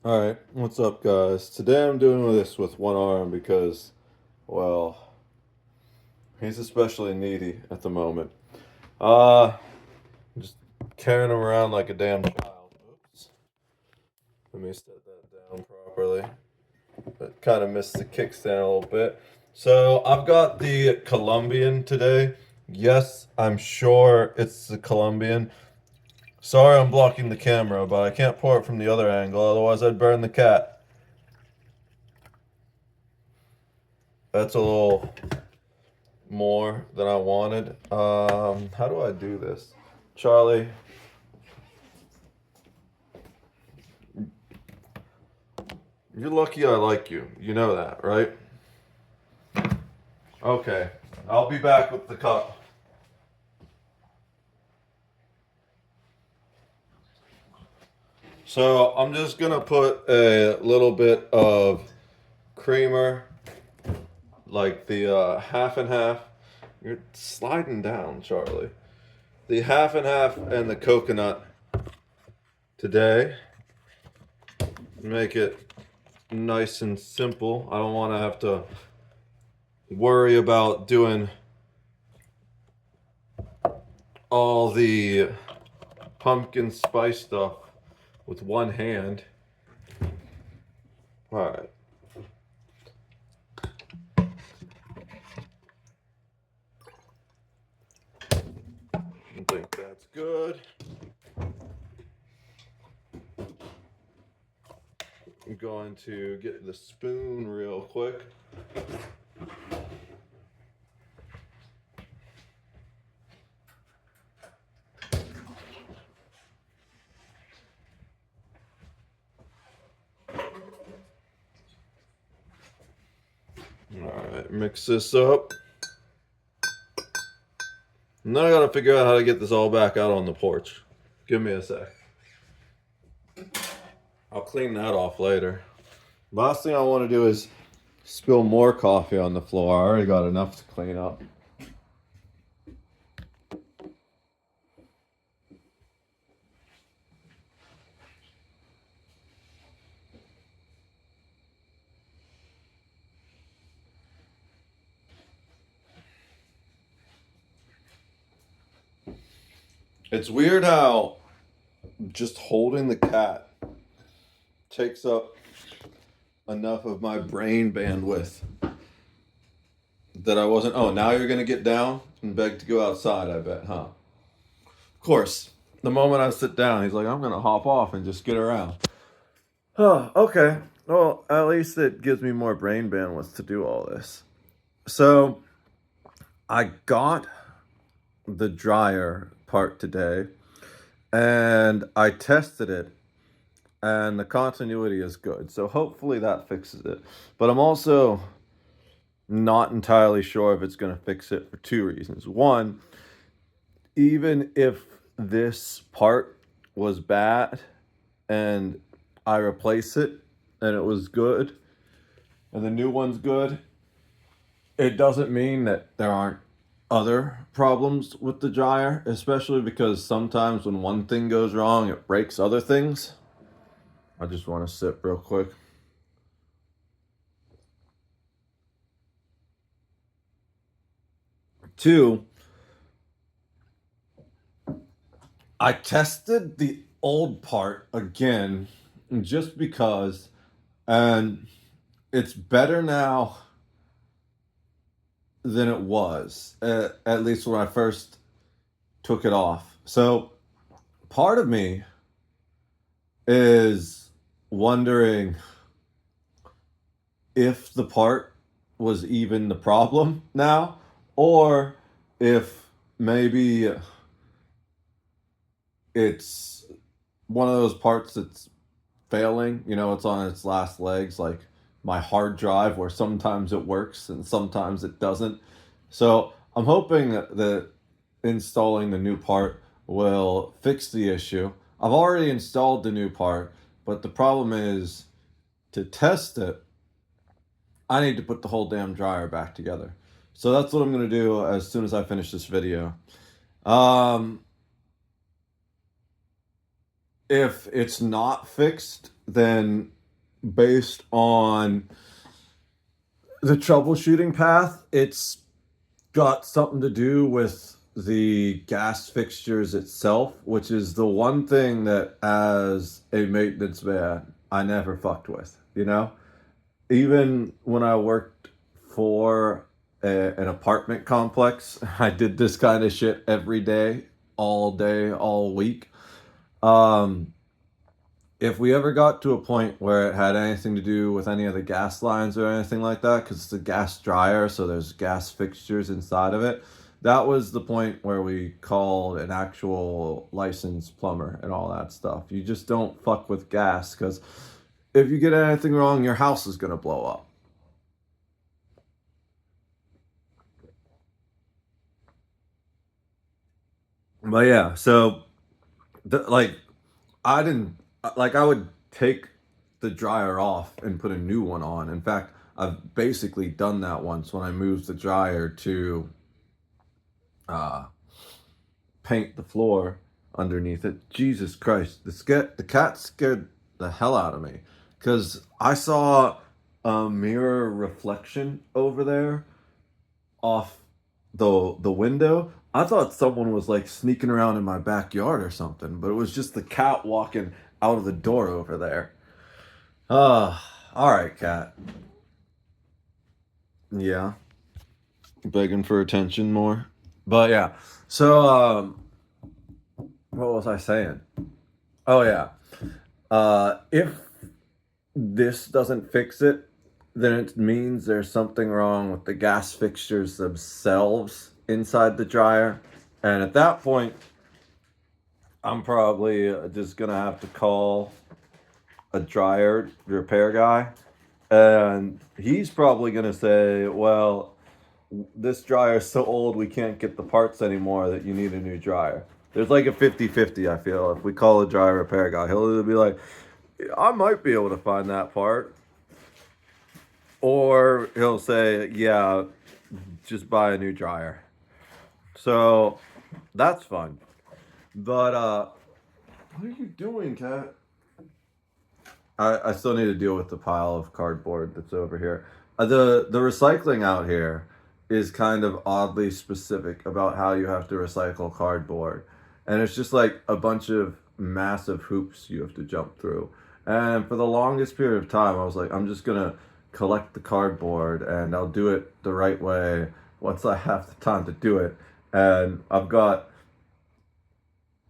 Alright, what's up guys? Today I'm doing this with one arm because, well, he's especially needy at the moment. Uh, just carrying him around like a damn child. Oops. Let me set that down properly. I kind of missed the kickstand a little bit. So I've got the Colombian today. Yes, I'm sure it's the Colombian. Sorry I'm blocking the camera, but I can't pour it from the other angle, otherwise I'd burn the cat. That's a little more than I wanted. How do I do this? Charlie, you're lucky I like you. You know that, right? Okay, I'll be back with the cup. So I'm just gonna put a little bit of creamer, like the half and half. You're sliding down, Charlie. The half and half and the coconut today. Make it nice and simple. I don't want to have to worry about doing all the pumpkin spice stuff with one hand. All right. I think that's good. I'm going to get the spoon real quick. All right, mix this up. And then I gotta figure out how to get this all back out on the porch. Give me a sec. I'll clean that off later. Last thing I want to do is spill more coffee on the floor. I already got enough to clean up. It's weird how just holding the cat takes up enough of my brain bandwidth that I wasn't. Oh, now you're gonna get down and beg to go outside, I bet, huh? Of course. The moment I sit down, he's like, I'm gonna hop off and just get around. Oh, okay. Well, at least it gives me more brain bandwidth to do all this. So, I got the dryer part today and I tested it and the continuity is good. So, hopefully that fixes it. But I'm also not entirely sure if it's going to fix it for two reasons. One, even if this part was bad and I replace it and it was good and the new one's good, it doesn't mean that there aren't other problems with the dryer, especially because sometimes when one thing goes wrong, it breaks other things. I just want to sip real quick. Two, I tested the old part again just because, and it's better now than it was, at least when I first took it off. So part of me is wondering if the part was even the problem now, or if maybe it's one of those parts that's failing. You know, it's on its last legs, like my hard drive, where sometimes it works and sometimes it doesn't. So I'm hoping that installing the new part will fix the issue. I've already installed the new part, but the problem is to test it, I need to put the whole damn dryer back together. So that's what I'm going to do as soon as I finish this video. Um, if it's not fixed, then based on the troubleshooting path. It's got something to do with the gas fixtures itself, which is the one thing that, as a maintenance man, I never fucked with. Even when I worked for an apartment complex, I did this kind of shit every day, all week. Um, if we ever got to a point where it had anything to do with any of the gas lines or anything like that, because it's a gas dryer, so there's gas fixtures inside of it, that was the point where we called an actual licensed plumber and all that stuff. You just don't fuck with gas, because if you get anything wrong, your house is going to blow up. But yeah, so like I didn't like I would take the dryer off and put a new one on. In fact, I've basically done that once when I moved the dryer to uh, paint the floor underneath it. Jesus Christ, the cat scared the hell out of me because I saw a mirror reflection over there off the window. I thought someone was like sneaking around in my backyard or something, but it was just the cat walking out of the door over there. All right, cat. Yeah, begging for attention more. But yeah, so what was I saying? Oh yeah, if this doesn't fix it, then it means there's something wrong with the gas fixtures themselves inside the dryer. And at that point, I'm probably just gonna have to call a dryer repair guy. And he's probably gonna say, well, this dryer is so old we can't get the parts anymore that you need a new dryer. There's like a 50-50, I feel. If we call a dryer repair guy, he'll either be like, I might be able to find that part. Or he'll say, yeah, just buy a new dryer. So that's fun. But what are you doing, cat? I still need to deal with the pile of cardboard that's over here. The recycling out here is kind of oddly specific about how you have to recycle cardboard. And it's just like a bunch of massive hoops you have to jump through. And for the longest period of time, I was like, I'm just gonna collect the cardboard and I'll do it the right way once I have the time to do it. And I've got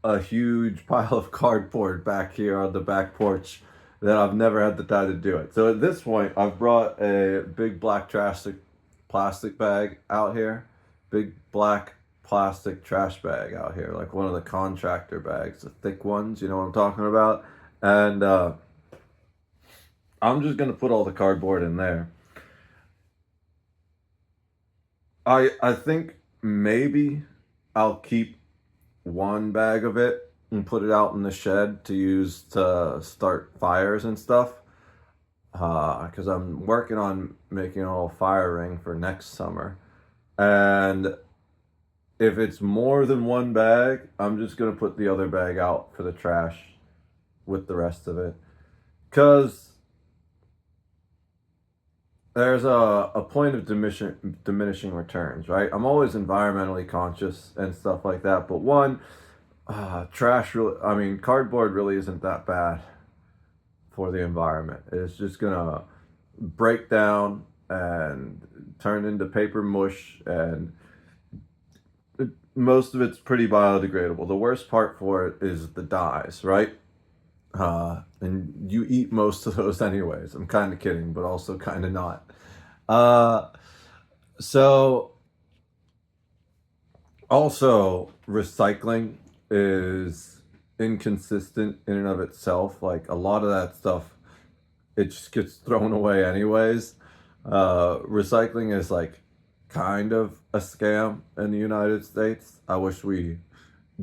a huge pile of cardboard back here on the back porch that I've never had the time to do it. So at this point, I've brought a big black plastic bag out here, big black plastic trash bag out here, like one of the contractor bags, the thick ones, you know what I'm talking about? And I'm just gonna put all the cardboard in there. I think maybe I'll keep one bag of it and put it out in the shed to use to start fires and stuff. Because I'm working on making a little fire ring for next summer. And if it's more than one bag, I'm just gonna put the other bag out for the trash with the rest of it. Because there's a point of diminishing returns, right? I'm always environmentally conscious and stuff like that, but one, trash really, I mean, cardboard really isn't that bad for the environment. It's just gonna break down and turn into paper mush, and most of it's pretty biodegradable. The worst part for it is the dyes, right? And you eat most of those anyways. I'm kind of kidding, but also kind of not. Uh, so also recycling is inconsistent in and of itself. Like a lot of that stuff, it just gets thrown away anyways. Recycling is like kind of a scam in the United States. I wish we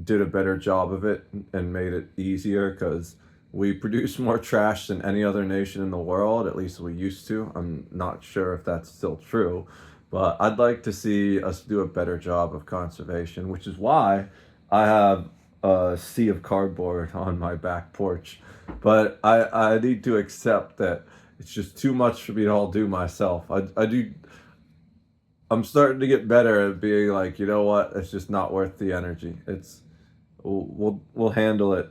did a better job of it and made it easier because we produce more trash than any other nation in the world. At least we used to. I'm not sure if that's still true, but I'd like to see us do a better job of conservation, which is why I have a sea of cardboard on my back porch. But I need to accept that it's just too much for me to all do myself. I'm starting to get better at being like, you know what, it's just not worth the energy. We'll handle it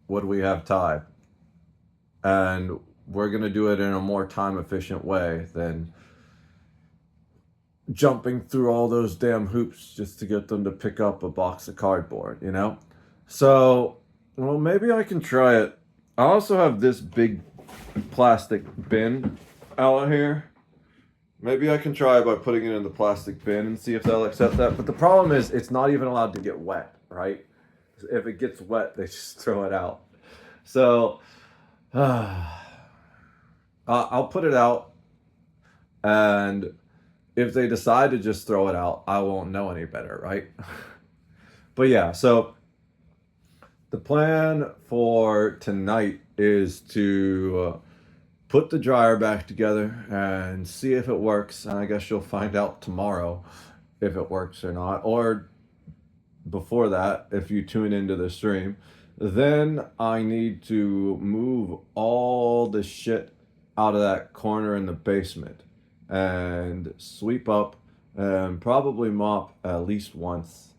when we have time. And we're gonna do it in a more time efficient way than jumping through all those damn hoops just to get them to pick up a box of cardboard, you know? So, well, maybe I can try it. I also have this big plastic bin out here. Maybe I can try it by putting it in the plastic bin and see if they'll accept that. But the problem is, it's not even allowed to get wet, right? If it gets wet, they just throw it out. So, I'll put it out, and if they decide to just throw it out, I won't know any better, right? But yeah, so the plan for tonight is to put the dryer back together and see if it works. And I guess you'll find out tomorrow if it works or not, or before that, if you tune into the stream. Then I need to move all the shit out of that corner in the basement and sweep up and probably mop at least once.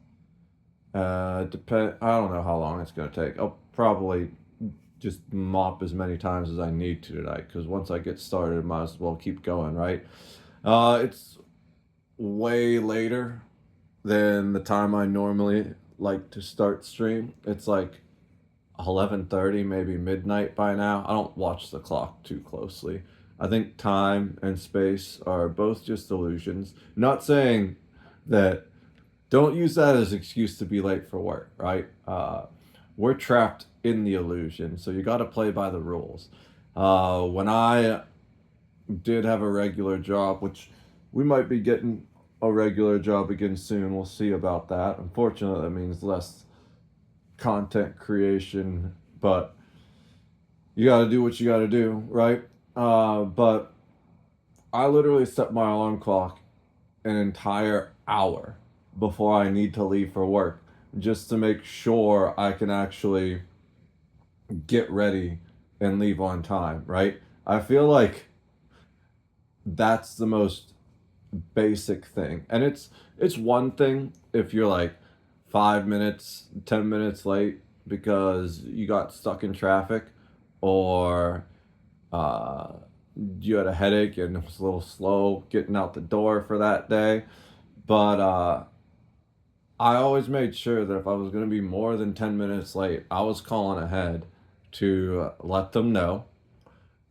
I don't know how long it's gonna take. I'll probably just mop as many times as I need to tonight, because once I get started, I might as well keep going, right? It's way later than the time I normally like to start stream. It's like 11:30, maybe midnight by now. I don't watch the clock too closely. I think time and space are both just illusions. Not saying that, don't use that as an excuse to be late for work, right? We're trapped in the illusion, so you got to play by the rules. When I did have a regular job, which we might be getting a regular job again soon, we'll see about that. Unfortunately, that means less content creation, but you got to do what you got to do, right? But I literally set my alarm clock an entire hour before I need to leave for work, just to make sure I can actually get ready and leave on time, right? I feel like that's the most basic thing. And it's one thing if you're like 5 minutes, 10 minutes late because you got stuck in traffic, or uh, you had a headache and it was a little slow getting out the door for that day. But I always made sure that if I was going to be more than 10 minutes late, I was calling ahead to let them know.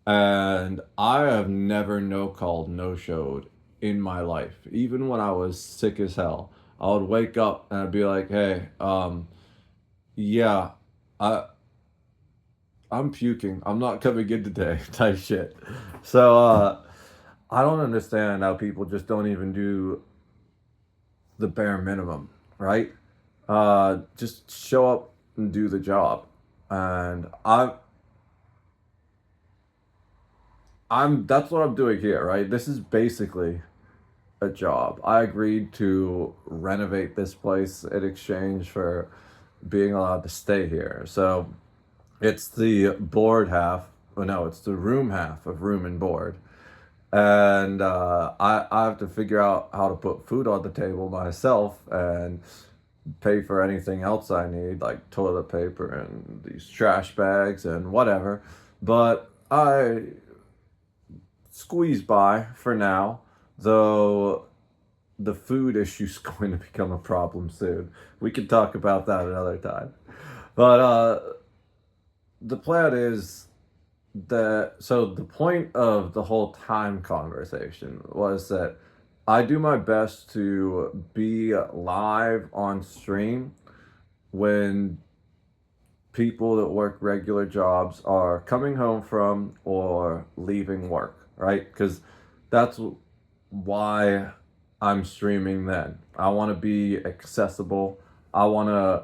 And I have never no called, no showed in my life. Even when I was sick as hell, I would wake up and I'd be like, hey, yeah, I, I'm puking. I'm not coming in today, type shit. So, I don't understand how people just don't even do the bare minimum, right? Just show up and do the job. And that's what I'm doing here, right? This is basically a job. I agreed to renovate this place in exchange for being allowed to stay here. So it's the board half, oh no, it's the room half of room and board. And I have to figure out how to put food on the table myself and pay for anything else I need, like toilet paper and these trash bags and whatever. But I squeeze by for now, though the food issue's going to become a problem soon. We can talk about that another time. But the plan is that, so the point of the whole time conversation was that I do my best to be live on stream when people that work regular jobs are coming home from or leaving work, right? Because that's why I'm streaming then. I want to be accessible. I want to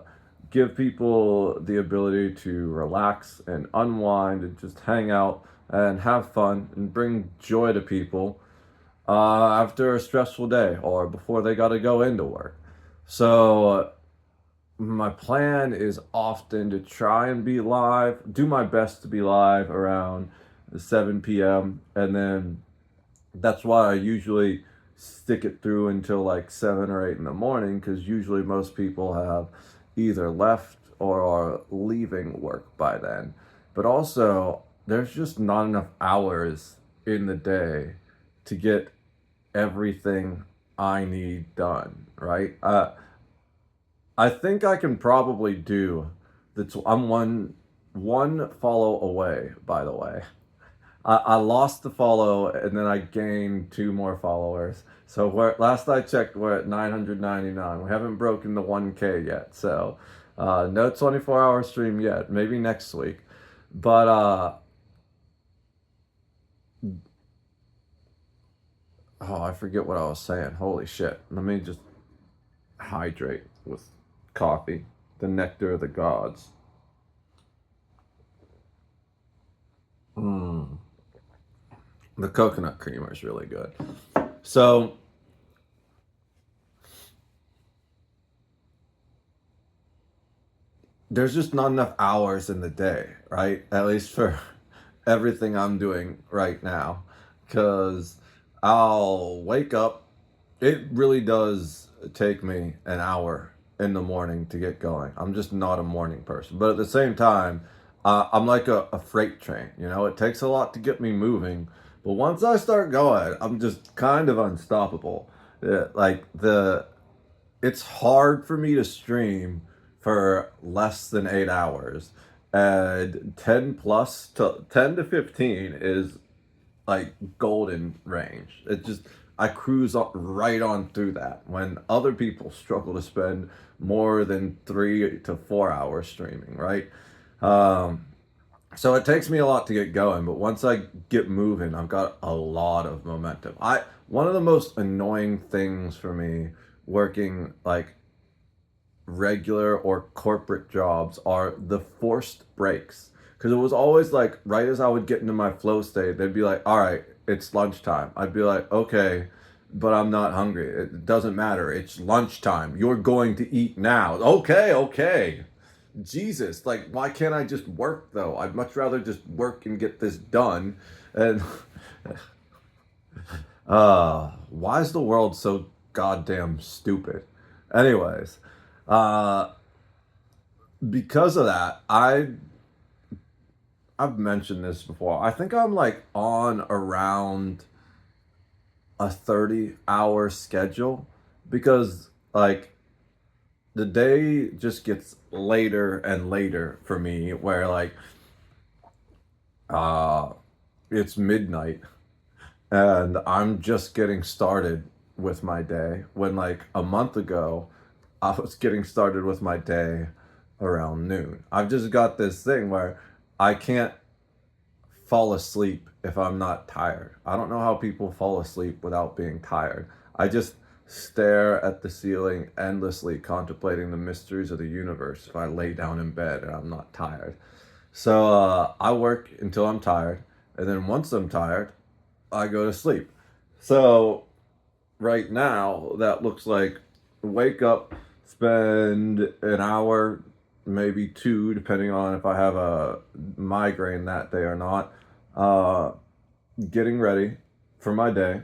give people the ability to relax and unwind and just hang out and have fun and bring joy to people after a stressful day or before they got to go into work. So my plan is often to try and be live, do my best to be live around 7 p.m. And then that's why I usually stick it through until like 7 or 8 in the morning, because usually most people have either left or are leaving work by then. But also, there's just not enough hours in the day to get everything I need done, right? I think I can probably do I'm one follow away, by the way. I lost the follow and then I gained two more followers. So last I checked, we're at 999. We haven't broken the 1K yet. So no 24-hour stream yet. Maybe next week. But oh, I forget what I was saying. Holy shit. Let me just hydrate with coffee, the nectar of the gods. Mm. The coconut creamer is really good. So, there's just not enough hours in the day, right? At least for everything I'm doing right now. Because I'll wake up. It really does take me an hour in the morning to get going. I'm just not a morning person. But at the same time, I'm like a freight train. You know, it takes a lot to get me moving. But once I start going, I'm just kind of unstoppable. Like it's hard for me to stream for less than 8 hours, and 10 to 15 is like golden range. It just I cruise right on through that when other people struggle to spend more than 3 to 4 hours streaming, right? Um, so it takes me a lot to get going, but once I get moving, I've got a lot of momentum. I One of the most annoying things for me working like regular or corporate jobs are the forced breaks. Because it was always like right as I would get into my flow state, they'd be like, all right, it's lunchtime. I'd be like, okay, but I'm not hungry. It doesn't matter. It's lunchtime. You're going to eat now. Okay, okay. Jesus, like, why can't I just work though? I'd much rather just work and get this done. And why is the world so goddamn stupid? Anyways, uh, because of that, I've mentioned this before. I think I'm like on around a 30-hour schedule because like the day just gets later and later for me where like uh it's midnight and I'm just getting started with my day when like a month ago I was getting started with my day around noon. I've just got this thing where I can't fall asleep if I'm not tired. I don't know how people fall asleep without being tired. I just stare at the ceiling endlessly, contemplating the mysteries of the universe if I lay down in bed and I'm not tired. So I work until I'm tired, and then once I'm tired, I go to sleep. So right now, that looks like wake up, spend an hour, maybe two, depending on if I have a migraine that day or not, uh, getting ready for my day.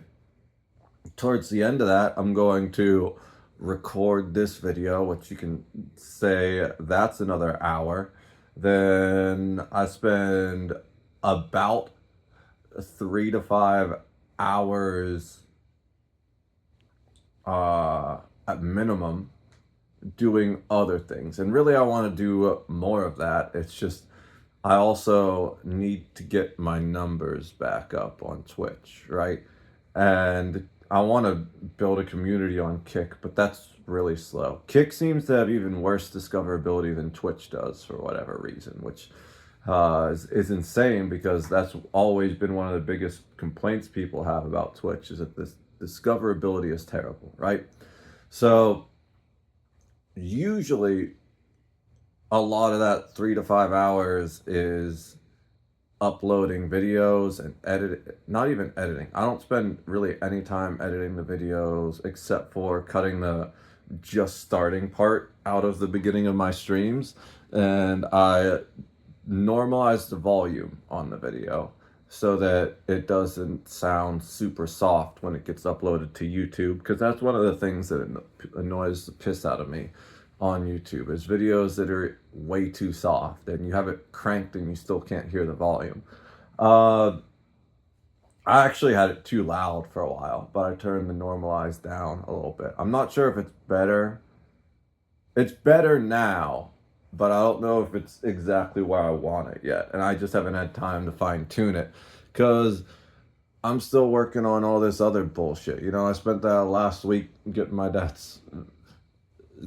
Towards the end of that, I'm going to record this video, which you can say that's another hour. Then I spend about 3 to 5 hours at minimum doing other things. And really, I want to do more of that. It's just, I also need to get my numbers back up on Twitch, right? And I want to build a community on Kick, but that's really slow. Kick seems to have even worse discoverability than Twitch does for whatever reason, which is insane because that's always been one of the biggest complaints people have about Twitch is that this discoverability is terrible, right? So usually a lot of that 3 to 5 hours is uploading videos and not even editing. I don't spend really any time editing the videos except for cutting the just starting part out of the beginning of my streams, and I normalize the volume on the video so that it doesn't sound super soft when it gets uploaded to YouTube, because that's one of the things that annoys the piss out of me on YouTube is videos that are way too soft and you have it cranked and you still can't hear the volume. I actually had it too loud for a while, but I turned the normalize down a little bit. I'm not sure if it's better. It's better now, but I don't know if it's exactly where I want it yet. And I just haven't had time to fine tune it because I'm still working on all this other bullshit. You know, I spent that last week getting my dad's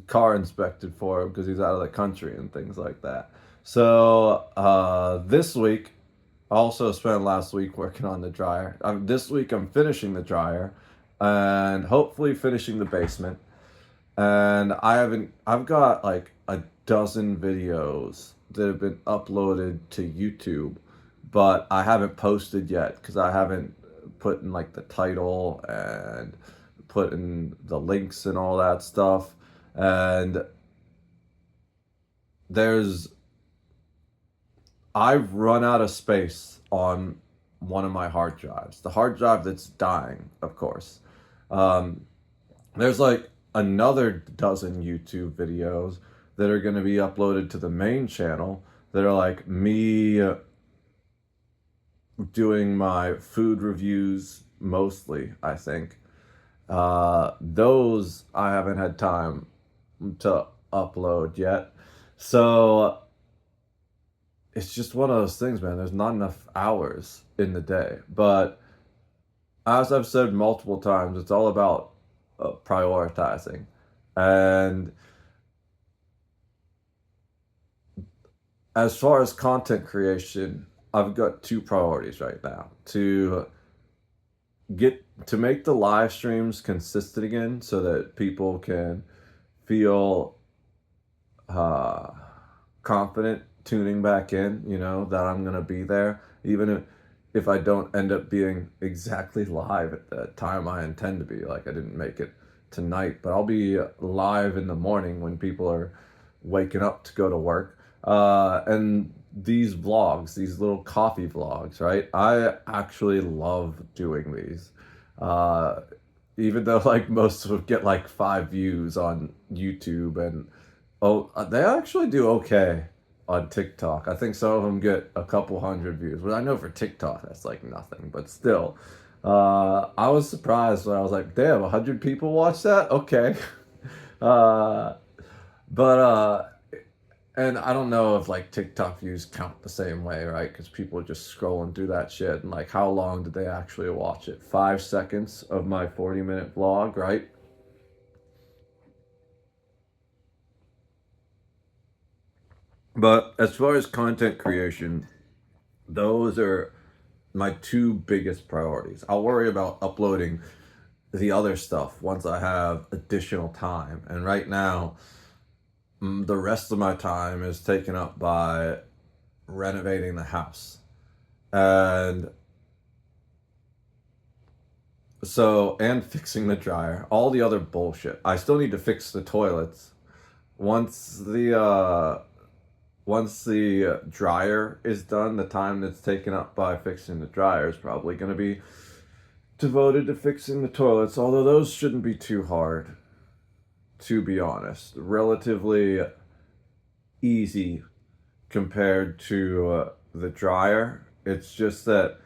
car inspected for him because he's out of the country and things like that. So this week, I also spent last week working on the dryer. This week I'm finishing the dryer and hopefully finishing the basement. And I've got like a dozen videos that have been uploaded to YouTube, but I haven't posted yet because I haven't put in like the title and put in the links and all that stuff. And I've run out of space on one of my hard drives. The hard drive that's dying, of course. There's like another dozen YouTube videos that are going to be uploaded to the main channel that are like me doing my food reviews mostly, I think. Those I haven't had time to upload yet. So it's just one of those things, man. There's not enough hours in the day. But as I've said multiple times, it's all about prioritizing. And as far as content creation, I've got two priorities right now. To make the live streams consistent again so that people can feel confident tuning back in, you know, that I'm gonna be there, even if I don't end up being exactly live at the time I intend to be. Like I didn't make it tonight, but I'll be live in the morning when people are waking up to go to work. And these vlogs, these little coffee vlogs, right? I actually love doing these. Even though like most would get like 5 views on YouTube, and they actually do okay on TikTok. I think some of them get a couple hundred views, but I know for TikTok that's like nothing, but still. I was surprised when I was like, damn, 100 people watch that? Okay. But and I don't know if like TikTok views count the same way, right? Because people are just scrolling through that shit, and like how long did they actually watch it? 5 seconds of my 40-minute vlog, right? But as far as content creation, those are my two biggest priorities. I'll worry about uploading the other stuff once I have additional time. And right now, the rest of my time is taken up by renovating the house. And fixing the dryer, all the other bullshit. I still need to fix the toilets. Once the dryer is done, the time that's taken up by fixing the dryer is probably going to be devoted to fixing the toilets, although those shouldn't be too hard, to be honest. Relatively easy compared to the dryer. It's just that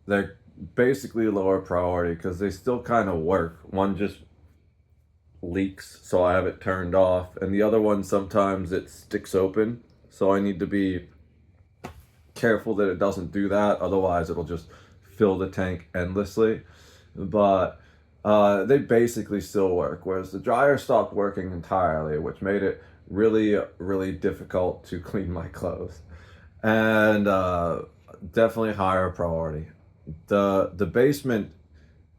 they're basically lower priority because they still kind of work. One just leaks, so I have it turned off, and the other one sometimes it sticks open, so I need to be careful that it doesn't do that, otherwise it'll just fill the tank endlessly. But they basically still work, whereas the dryer stopped working entirely, which made it really, really difficult to clean my clothes. And definitely higher priority. The basement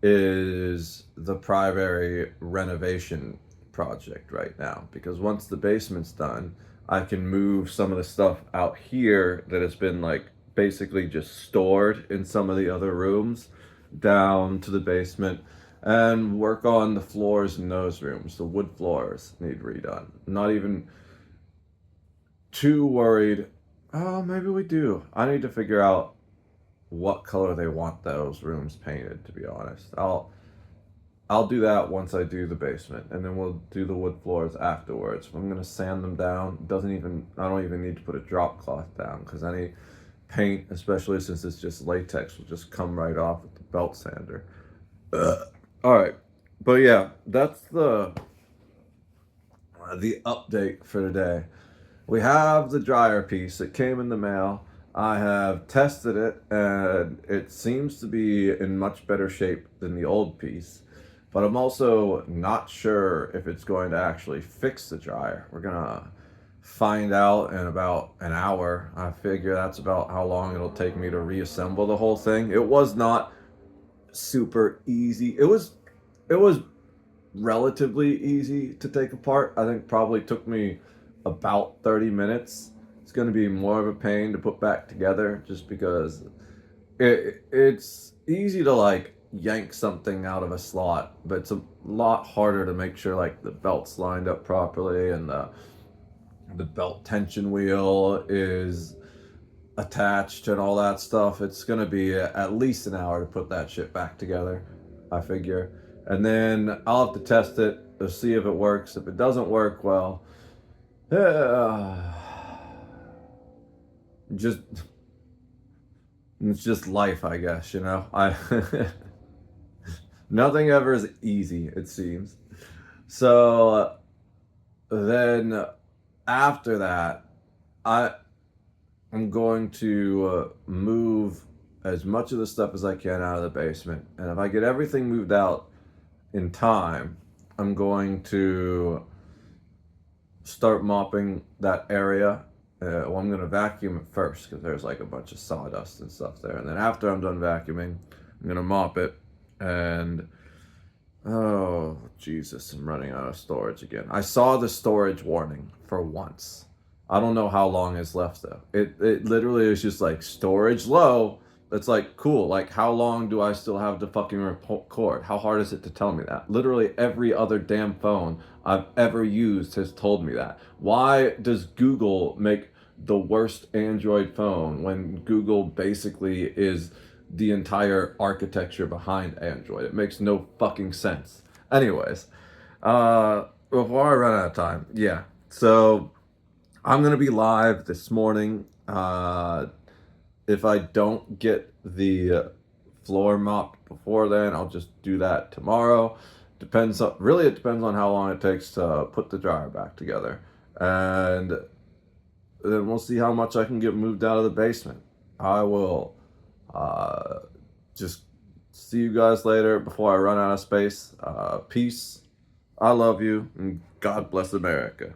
is the primary renovation project right now, because once the basement's done, I can move some of the stuff out here that has been like basically just stored in some of the other rooms down to the basement, and work on the floors in those rooms. The wood floors need redone. Not even too worried. Oh, maybe we do. I need to figure out what color they want those rooms painted, to be honest. I'll do that once I do the basement, and then we'll do the wood floors afterwards. I'm gonna sand them down. I don't even need to put a drop cloth down, because any paint, especially since it's just latex, will just come right off with the belt sander. All right, but yeah, that's the update for today. We have the dryer piece. It came in the mail. I have tested it, and it seems to be in much better shape than the old piece. But I'm also not sure if it's going to actually fix the dryer. We're gonna find out in about an hour. I figure that's about how long it'll take me to reassemble the whole thing. It was not super easy. It was relatively easy to take apart. I think probably took me about 30 minutes. It's going to be more of a pain to put back together, just because it's easy to like yank something out of a slot, but it's a lot harder to make sure like the belt's lined up properly, and the belt tension wheel is attached and all that stuff. It's going to be at least an hour to put that shit back together, I figure. And then I'll have to test it to see if it works. If it doesn't work, well, just it's just life, I guess, you know. I Nothing ever is easy, it seems. So then after that, I I'm going to move as much of the stuff as I can out of the basement. And if I get everything moved out in time, I'm going to start mopping that area. Well, I'm going to vacuum it first, because there's like a bunch of sawdust and stuff there. And then after I'm done vacuuming, I'm going to mop it. And oh, Jesus, I'm running out of storage again. I saw the storage warning for once. I don't know how long is left though. It literally is just like storage low. It's like, cool. Like, how long do I still have to fucking record? How hard is it to tell me that? Literally every other damn phone I've ever used has told me that. Why does Google make the worst Android phone when Google basically is the entire architecture behind Android? It makes no fucking sense. Anyways, before I run out of time, yeah. So I'm gonna be live this morning. If I don't get the floor mopped before then, I'll just do that tomorrow. It depends on how long it takes to put the dryer back together, and then we'll see how much I can get moved out of the basement. I will just see you guys later before I run out of space. Peace. I love you, and God bless America.